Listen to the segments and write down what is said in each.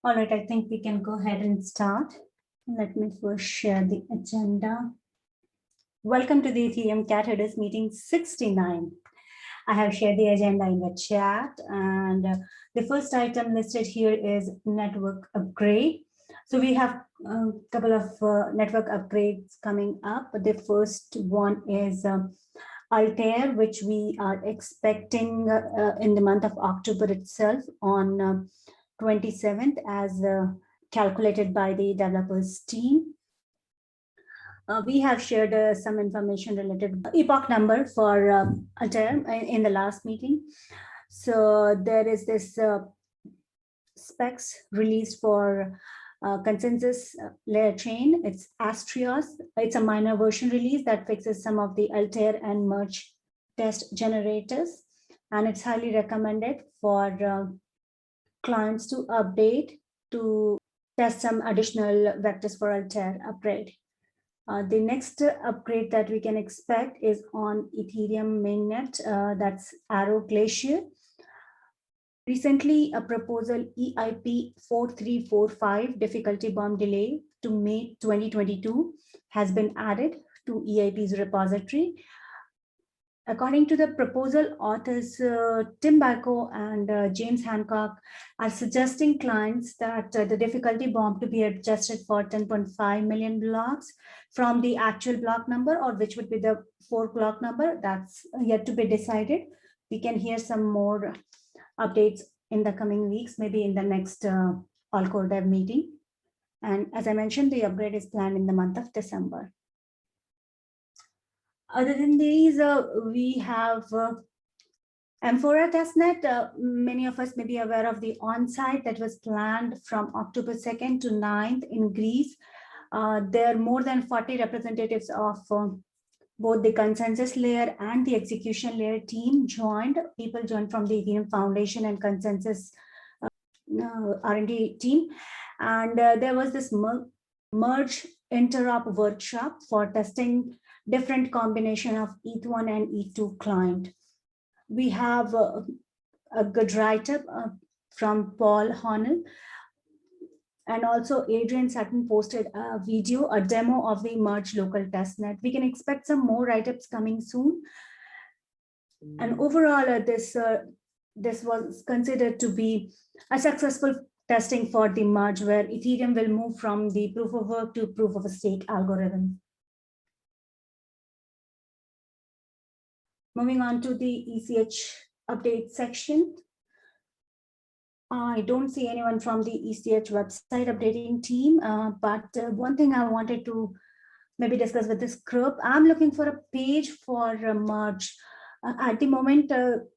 All right, I think we can go ahead and start. Let me first share the agenda. Welcome to the Ethereum Cat Headers meeting 69. I have shared the agenda in the chat, and the first item listed here is network upgrade. So we have a couple of network upgrades coming up. The first one is Altair, which we are expecting in the month of October itself on 27th as calculated by the developers team. We have shared some information related to epoch number for Altair in the last meeting. So there is this specs released for consensus layer chain. It's Astrios. It's a minor version release that fixes some of the Altair and merge test generators. And it's highly recommended for clients to update to test some additional vectors for Altair upgrade. The next upgrade that we can expect is on Ethereum mainnet, that's Arrow Glacier. Recently, a proposal EIP 4345 difficulty bomb delay to May 2022 has been added to EIP's repository. According to the proposal, authors Tim Bacco and James Hancock are suggesting clients that the difficulty bomb to be adjusted for 10.5 million blocks from the actual block number, or which would be the 4 block number. That's yet to be decided. We can hear some more updates in the coming weeks, maybe in the next All Core Dev meeting. And as I mentioned, the upgrade is planned in the month of December. Other than these, we have Amphora testnet. Many of us may be aware of the on-site that was planned from October 2nd to 9th in Greece. There are more than 40 representatives of both the consensus layer and the execution layer team joined. People joined from the Ethereum Foundation and consensus R&D team. And there was this merge interop workshop for testing different combination of ETH1 and ETH2 client. We have a good write-up from Paul Honel. And also Adrian Sutton posted a video, a demo of the merge local testnet. We can expect some more write-ups coming soon. And overall, this was considered to be a successful testing for the merge, where Ethereum will move from the proof of work to proof of stake algorithm. Moving on to the ECH update section. I don't see anyone from the ECH website updating team, but one thing I wanted to maybe discuss with this group, I'm looking for a page for a merge. At the moment, the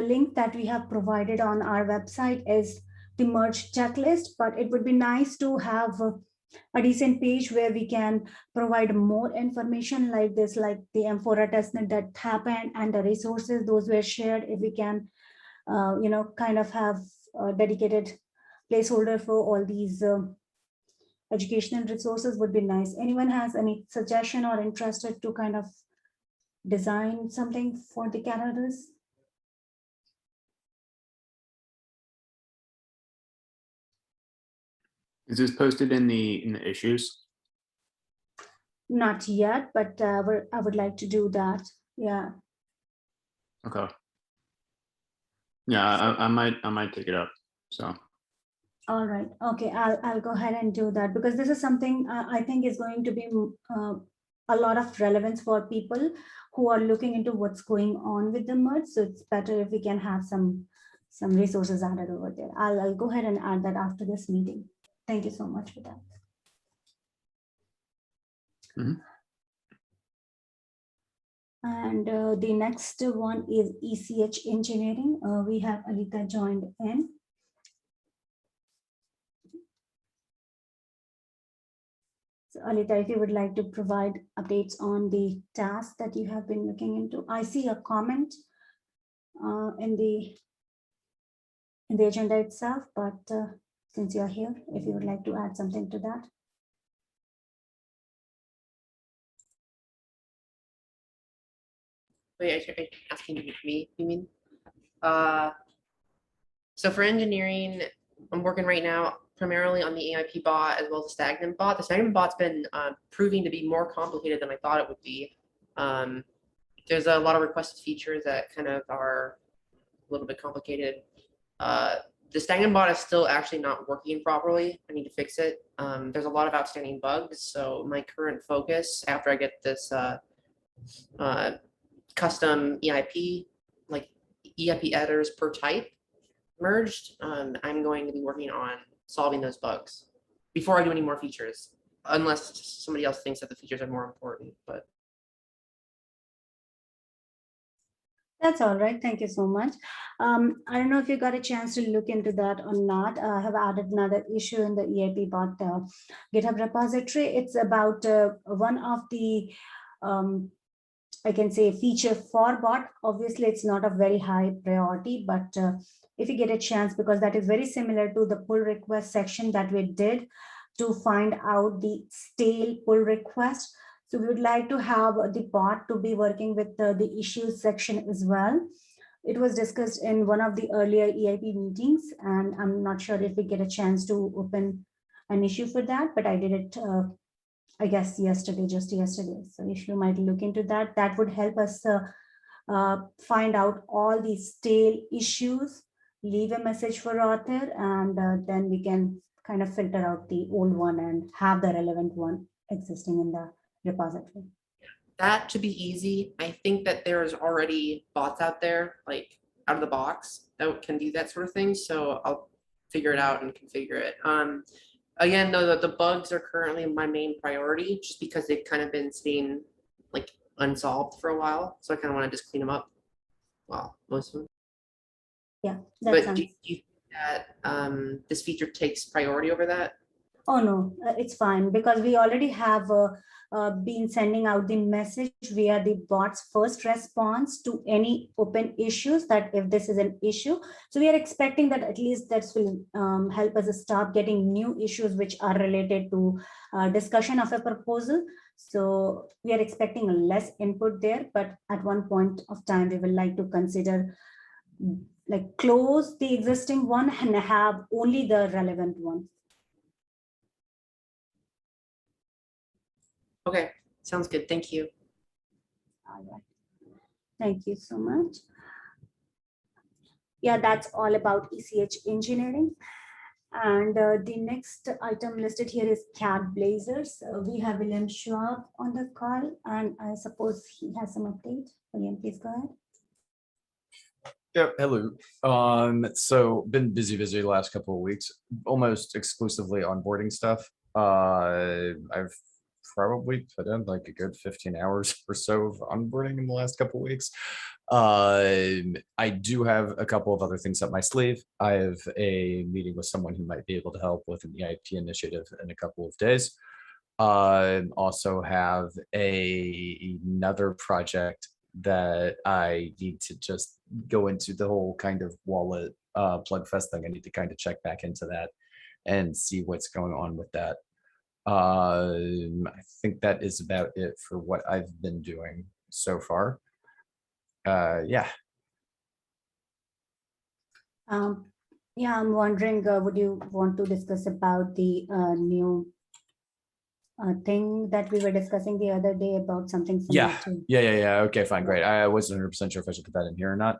link that we have provided on our website is the merge checklist, but it would be nice to have a decent page where we can provide more information like this, like the Amphora testnet that happened and the resources, those were shared. If we can, kind of have a dedicated placeholder for all these educational resources would be nice. Anyone has any suggestion or interested to kind of design something for the candidates? Is this posted in the issues? Not yet, but I would like to do that. Yeah. Okay. Yeah, I might take it up. So. All right. Okay, I'll go ahead and do that, because this is something I think is going to be a lot of relevance for people who are looking into what's going on with the merge. So it's better if we can have some resources added over there. I'll go ahead and add that after this meeting. Thank you so much for that. Mm-hmm. And the next one is ECH engineering. We have Alita joined in. So Alita, if you would like to provide updates on the task that you have been looking into. I see a comment in the agenda itself, but since you're here, if you would like to add something to that. Wait, are you asking me, you mean? So for engineering, I'm working right now primarily on the AIP bot as well as the stagnant bot. The stagnant bot's been proving to be more complicated than I thought it would be. There's a lot of requested features that kind of are a little bit complicated. The stagnant bot is still actually not working properly. I need to fix it. There's a lot of outstanding bugs. So my current focus after I get this custom EIP, like EIP editors per type merged, I'm going to be working on solving those bugs before I do any more features, unless somebody else thinks that the features are more important. But That's all right. Thank you so much. I don't know if you got a chance to look into that or not. I have added another issue in the EIP bot GitHub repository. It's about one of the, I can say, feature for bot. Obviously, it's not a very high priority, but if you get a chance, because that is very similar to the pull request section that we did to find out the stale pull request. So we would like to have the bot to be working with the issues section as well. It was discussed in one of the earlier EIP meetings, and I'm not sure if we get a chance to open an issue for that, but I did it, I guess, just yesterday. So if you might look into that, that would help us find out all the stale issues, leave a message for author, and then we can kind of filter out the old one and have the relevant one existing in the repository. that should be easy. I think that there's already bots out there, like out of the box, that can do that sort of thing. So I'll figure it out and configure it. Again, though, the bugs are currently my main priority, just because they've kind of been sitting like unsolved for a while. So I kind of want to just clean them up. Well, most of them. Yeah, that But sounds. do you think that this feature takes priority over that? Oh, no, it's fine because we already have been sending out the message via the bot's first response to any open issues, that if this is an issue. So we are expecting that at least that will help us start getting new issues which are related to discussion of a proposal. So we are expecting less input there, but at one point of time, we will like to consider like close the existing one and have only the relevant one. Okay, sounds good. Thank you. All right. Thank you so much. Yeah, that's all about ECH engineering. And the next item listed here is CAD Blazers. We have William Schwab on the call, and I suppose he has some update. William, please go ahead. Yeah, hello. So been busy the last couple of weeks, almost exclusively onboarding stuff. I've probably put in like a good 15 hours or so of onboarding in the last couple of weeks. I do have a couple of other things up my sleeve. I have a meeting with someone who might be able to help with an EIP initiative in a couple of days. Also have another project that I need to just go into, the whole kind of wallet Plugfest thing. I need to kind of check back into that and see what's going on with that. I think that is about it for what I've been doing so far. Yeah. Yeah, I'm wondering, would you want to discuss about the new thing that we were discussing the other day about something similar Yeah. to? Yeah. Okay, fine, great. I wasn't 100% sure if I should put that in here or not.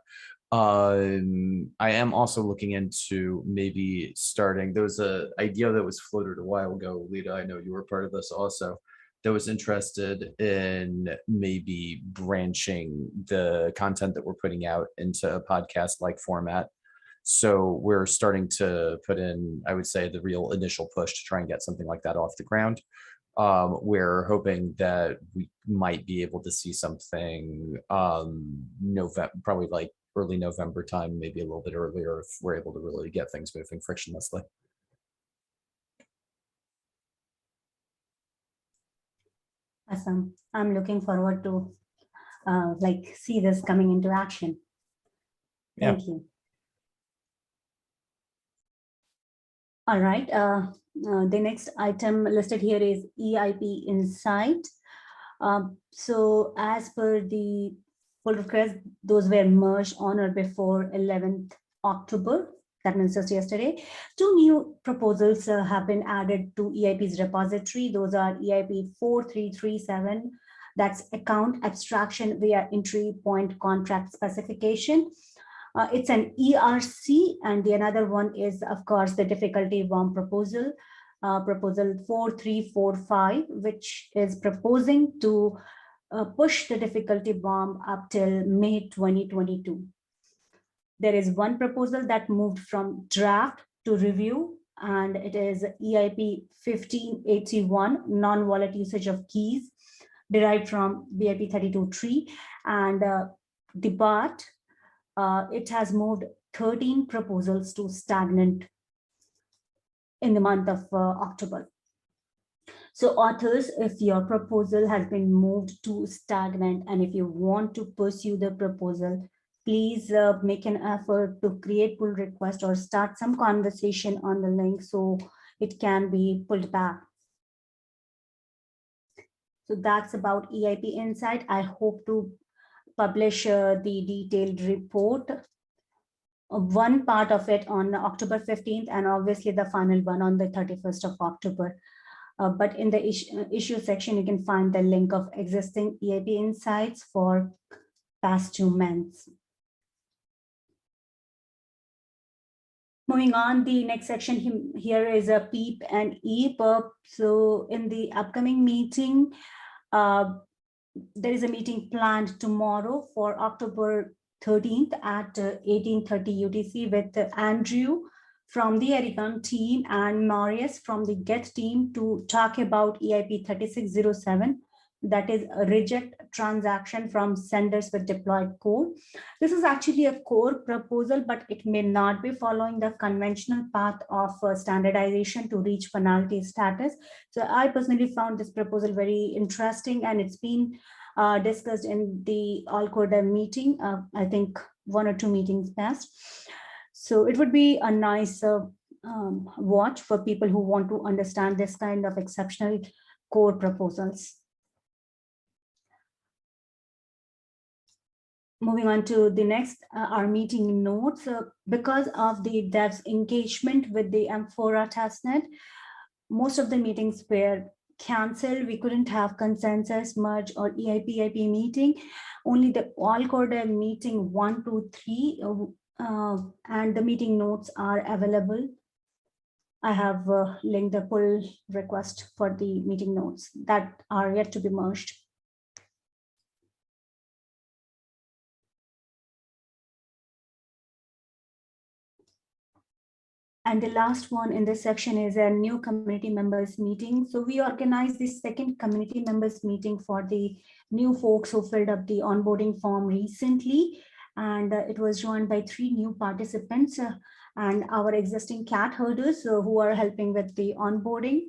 I am also looking into maybe starting, there was an idea that was floated a while ago, Lita, I know you were part of this also, that was interested in maybe branching the content that we're putting out into a podcast-like format. So we're starting to put in, I would say, the real initial push to try and get something like that off the ground. We're hoping that we might be able to see something November, probably like early November time, maybe a little bit earlier, if we're able to really get things moving frictionlessly. Awesome. I'm looking forward to like see this coming into action. Thank you. All right. The next item listed here is EIP Insight. So as per the pull request, those were merged on or before 11th October. that means just yesterday. 2 new proposals have been added to EIP's repository. Those are EIP 4337, that's account abstraction via entry point contract specification. It's an ERC, and the another one is, of course, the difficulty bomb proposal, proposal 4345, which is proposing to push the difficulty bomb up till May 2022. There is one proposal that moved from draft to review, and it is EIP 1581, non-wallet usage of keys, derived from BIP 32.3, and the BART, it has moved 13 proposals to stagnant in the month of October. So authors, if your proposal has been moved to stagnant and if you want to pursue the proposal, please make an effort to create pull request or start some conversation on the link so it can be pulled back. So that's about EIP Insight. I hope to publish the detailed report, one part of it on October 15th, and obviously the final one on the 31st of October. But in the issue section, you can find the link of existing EIP Insights for past 2 months. Moving on, the next section here is a PEEP and EPUB. So in the upcoming meeting, there is a meeting planned tomorrow for October 13th at 18:30 UTC with Andrew from the Ericon team and Marius from the GET team to talk about EIP 3607, that is a reject transaction from senders with deployed code. This is actually a core proposal, but it may not be following the conventional path of standardization to reach penalty status. So I personally found this proposal very interesting, and it's been discussed in the All-Coder meeting, I think 1 or 2 meetings past. So it would be a nice watch for people who want to understand this kind of exceptional core proposals. Moving on to the next, our meeting notes. Because of the devs' engagement with the Amphora testnet, most of the meetings were canceled. We couldn't have consensus, merge, or EIP meeting. Only the All-Coder meeting 1, 2, 3, and the meeting notes are available. I have linked the pull request for the meeting notes that are yet to be merged. And the last one in this section is a new community members meeting. So we organized this second community members meeting for the new folks who filled up the onboarding form recently. And it was joined by 3 new participants and our existing cat herders who are helping with the onboarding.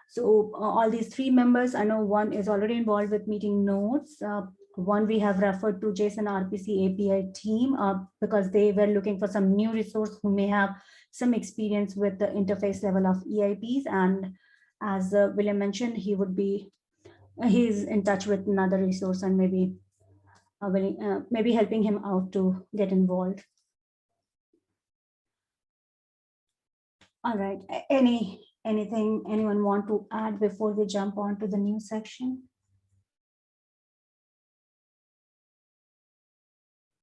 So all these 3 members, I know one is already involved with meeting notes. One we have referred to Jason RPC API team because they were looking for some new resource who may have some experience with the interface level of EIPs. And as William mentioned, he's in touch with another resource and maybe helping him out to get involved. All right, anything anyone want to add before we jump on to the new section?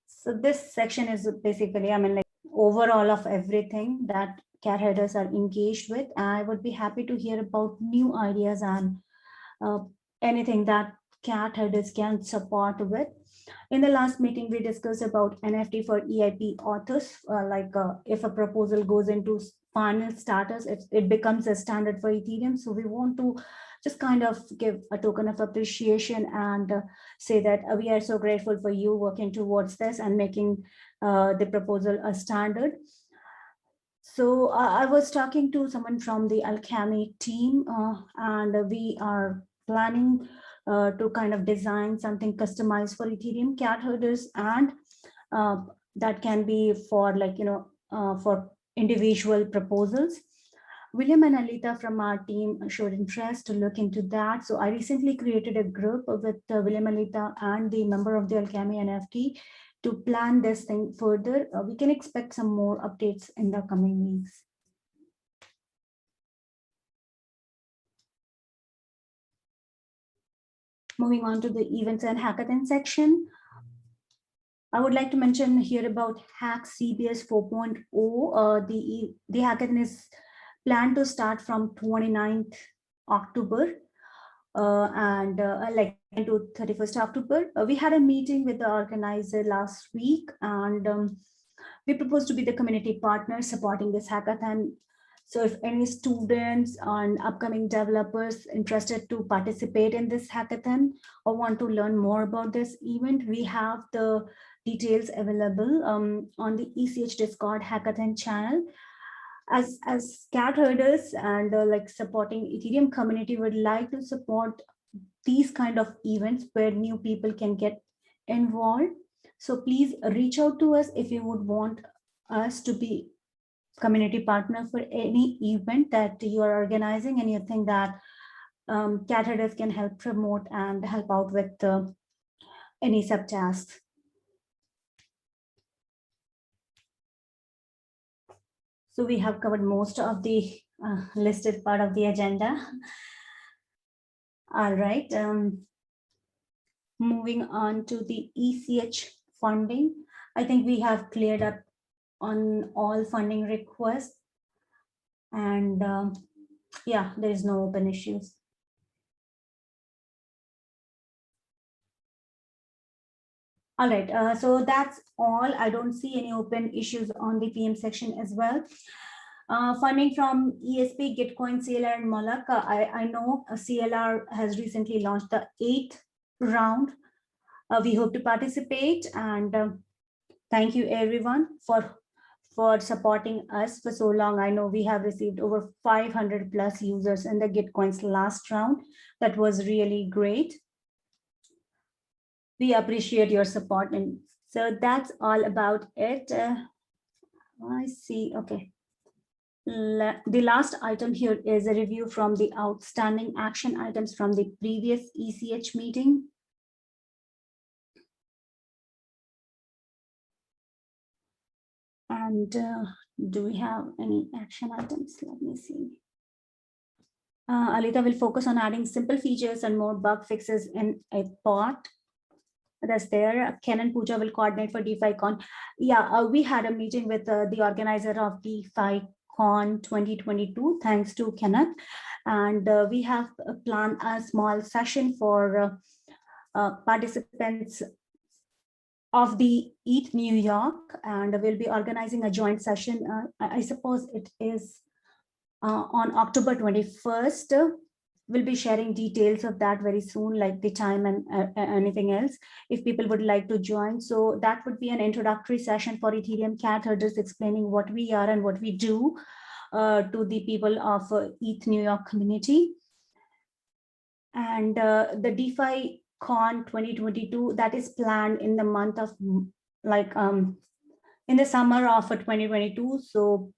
So this section is basically, like overall of everything that cat herders are engaged with. I would be happy to hear about new ideas and anything that cat herders can support with. In the last meeting, we discussed about NFT for EIP authors, if a proposal goes into final status, it becomes a standard for Ethereum. So we want to just kind of give a token of appreciation and say that we are so grateful for you working towards this and making the proposal a standard. So I was talking to someone from the Alchemy team and we are planning to kind of design something customized for Ethereum cat herders, and that can be for for individual proposals. William and Alita from our team showed interest to look into that. So I recently created a group with William, Alita, and the member of the Alchemy NFT to plan this thing further. We can expect some more updates in the coming weeks. Moving on to the events and hackathon section. I would like to mention here about Hack CBS 4.0. The hackathon is planned to start from 29th October and like to 31st October. We had a meeting with the organizer last week, and we proposed to be the community partner supporting this hackathon. So if any students and upcoming developers interested to participate in this hackathon or want to learn more about this event, we have the details available on the ECH Discord hackathon channel. As cat herders and like supporting Ethereum community, would like to support these kind of events where new people can get involved. So please reach out to us if you would want us to be community partner for any event that you are organizing and you think that cat herders can help promote and help out with any subtasks. So we have covered most of the listed part of the agenda. All right. Moving on to the ECH funding. I think we have cleared up on all funding requests. And yeah, there is no open issues. All right, so that's all. I don't see any open issues on the PM section as well. Funding from ESP, Gitcoin, CLR, and Moloch. I know CLR has recently launched the 8th round. We hope to participate, and thank you everyone for supporting us for so long. I know we have received over 500 plus users in the Gitcoin's last round. That was really great. We appreciate your support, and so that's all about it. I see. Okay. The last item here is a review from the outstanding action items from the previous ECH meeting. And do we have any action items? Let me see. Alita will focus on adding simple features and more bug fixes in a bot. That's there. Ken and Pooja will coordinate for DeFiCon. Yeah, we had a meeting with the organizer of DeFiCon 2022, thanks to Kenneth. And we have planned a small session for participants of the ETH New York, and we'll be organizing a joint session. I suppose it is on October 21st. We'll be sharing details of that very soon, like the time and anything else, if people would like to join. So that would be an introductory session for Ethereum cat herders, explaining what we are and what we do to the people of ETH New York community. And the DeFiCon 2022, that is planned in the month of like in the summer of 2022. So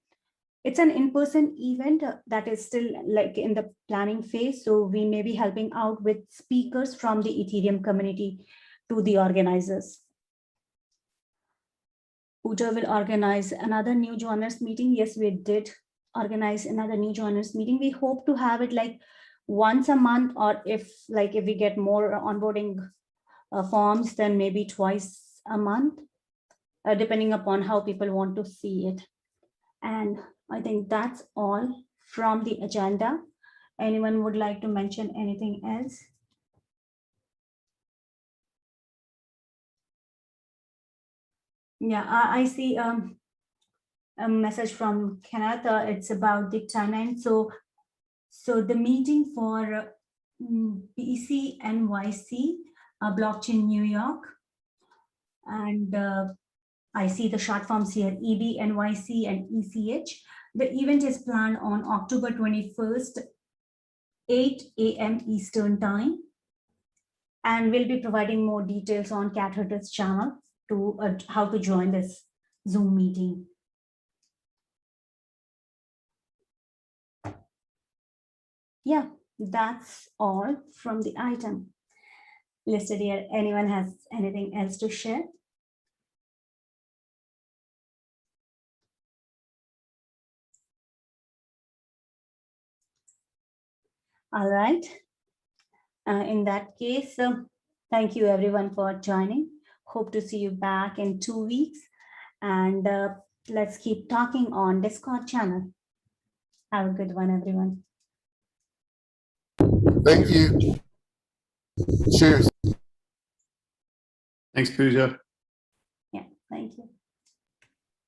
it's an in-person event that is still like in the planning phase. So we may be helping out with speakers from the Ethereum community to the organizers. Pooja will organize another new joiners meeting. Yes, we did organize another new joiners meeting. We hope to have it like once a month, or if we get more onboarding forms, then maybe twice a month, depending upon how people want to see it. And I think that's all from the agenda. Anyone would like to mention anything else? Yeah, I see a message from Kenneth. It's about the timeline. So the meeting for BC NYC, Blockchain New York, and I see the short forms here, EB, NYC, and ECH. The event is planned on October 21st, 8 a.m. Eastern Time. And we'll be providing more details on Cat Herders channel to how to join this Zoom meeting. Yeah, that's all from the item listed here. Anyone has anything else to share? All right. In that case, thank you everyone for joining. Hope to see you back in 2 weeks. And let's keep talking on Discord channel. Have a good one, everyone. Thank you. Cheers. Thanks, Pooja. Yeah, thank you.